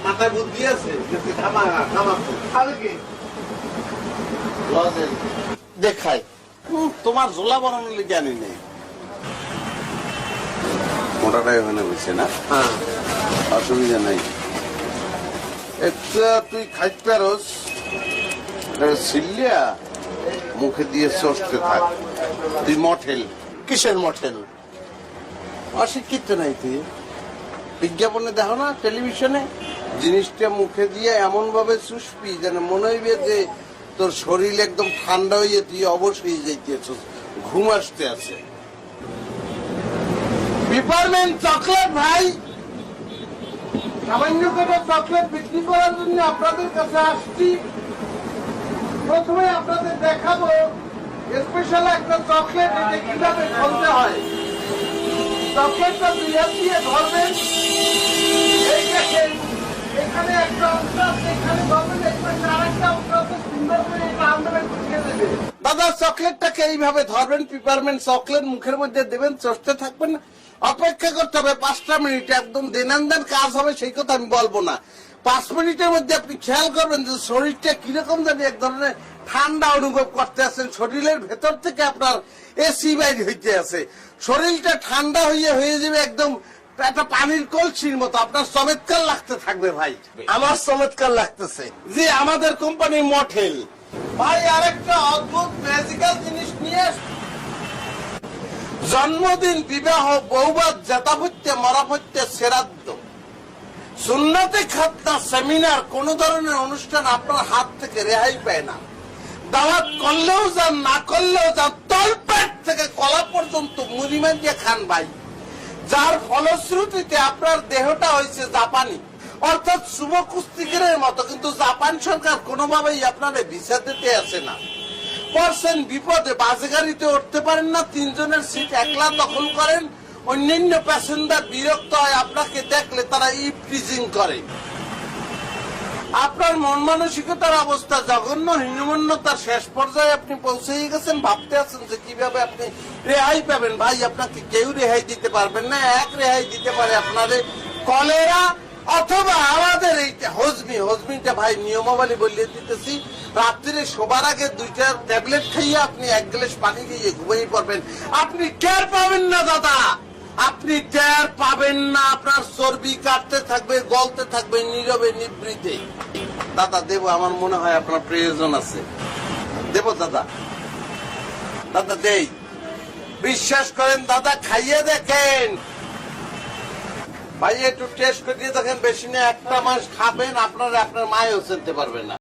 মাথায় বুদ্ধি আছে দেখাই তোমার ঝোলা বানানোর জ্ঞানী নেই। মোটাটাই ওখানে বসে না, অসুবিধা নাই। একটা তুই খাইতে পারস, সিলিয়া মুখে দিয়ে চষতে থাক। তুই মঠেল, কিসের মঠেল? অশিক্ষিত নাই তুই। বিজ্ঞাপনে দেখো না টেলিভিশনে, জিনিসটা মুখে দিয়ে এমন ভাবে চুষবি যেন মনে হইবে যে তোর শরীর একদম ঠান্ডা হইয়ে তুই অবশ্যই যাইতেছ, ঘুম আসতে আছে। পিপারমেন্ট চকলেট ভাই, সামান্য করে চকলেট বিক্রি করার জন্য আপনাদের কাছে আসছি। প্রথমে আপনাদের দেখাবো স্পেশাল একটা চকলেট, এটা কিভাবে খুলতে হয়। চকলেটটা দুই হাত দিয়ে ধরবেন, এই দেখেন এখানে একটা অংশ আছে, এখানে ধরবেন, এখানে আরেকটা অংশ আছে, সুন্দর করে এটা আন্দোলন ঢুকিয়ে দেবে। দাদা চকলেটটাকে এইভাবে ধরবেন, পিপারমেন্ট চকলেট মুখের মধ্যে দেবেন, চষতে থাকবেন, অপেক্ষা করতে হবে 5টা মিনিট। একদম দেনান্দান কাজ হবে সেই কথা আমি বলবো না। 5 মিনিটের মধ্যে আপনি খেয়াল করবেন যে শরীরটা কিরকম জানি এক ধরনের ঠান্ডা অনুভব করতে আছেন। শরীরের ভেতর থেকে আপনার এসি বাইর হইতে আছে, শরীরটা ঠান্ডা হয়ে যাবে একদম একটা পানির কলসির মতো। আপনার চমৎকার লাগতে থাকবে ভাই। আমার চমৎকার লাগতেছে যে আমাদের কোম্পানি মঠেল ভাই। আরেকটা অদ্ভুত ম্যাজিক্যাল জিনিস নিয়ে জন্মদিন, বিবাহ, বৌবাদ, জাতাভত্যে, মরাভত্যে, শ্রাদ্ধ, সুন্নতে খাতনা, সেমিনার, কোন ধরনের অনুষ্ঠান আপনার হাত থেকে রেহাই পায় না। দাওয়াত করলেও যান, না করলেও যান, তলপেট থেকে কলা পর্যন্ত মুড়িমান দিয়ে খান ভাই। যার ফলশ্রুতিতে আপনার দেহটা হয়েছে জাপানি, অর্থাৎ শুভ কুস্তিগিরের মতো। কিন্তু জাপান সরকার কোনোভাবেই আপনার ভিসা দিতে আসে না। পড়ছেন বিপদে, বাসে গাড়িতে উঠতে পারেন না, 3 জনের সিট একলা দখল করেন, অন্যান্য প্যাসেঞ্জার বিরক্ত হয় আপনাকে দেখলে, তারা ইভটিজিং করে। আপনার মন মানসিকতার অবস্থা জঘন্য, হীনমন্যতার শেষ পর্যায়ে আপনি পৌঁছে গেছেন। ভাবতে আছেন যে কিভাবে আপনি রেহাই পাবেন। ভাই আপনাকে কেউ রেহাই দিতে পারবেন না। এক রেহাই দিতে পারে আপনাদের কলেরা অথবা আমাদের এইটা হজমিটা ভাই নিয়মাবলী বলিয়ে দিতেছি। রাত্রিরে শোবার আগে 2টা ট্যাবলেট খাইয়ে আপনি 1 গ্লাস পানি দিয়ে ঘুমিয়ে পড়বেন। আপনি টের পাবেন না দাদা, আপনি টের পাবেন না। আপনার চর্বি কাটতে থাকবে, গলতে থাকবে নীরবে নিভৃতে। দাদা দেব, আমার মনে হয় আপনার প্রয়োজন আছে। দেব দাদা, দাদা দেই, বিশ্বাস করেন দাদা, খাইয়ে দেখেন ভাই, একটু টেস্ট করে দেখেন। বেশি না 1টা মাস খাবেন, আপনার মায়ও চিনতে পারবে না।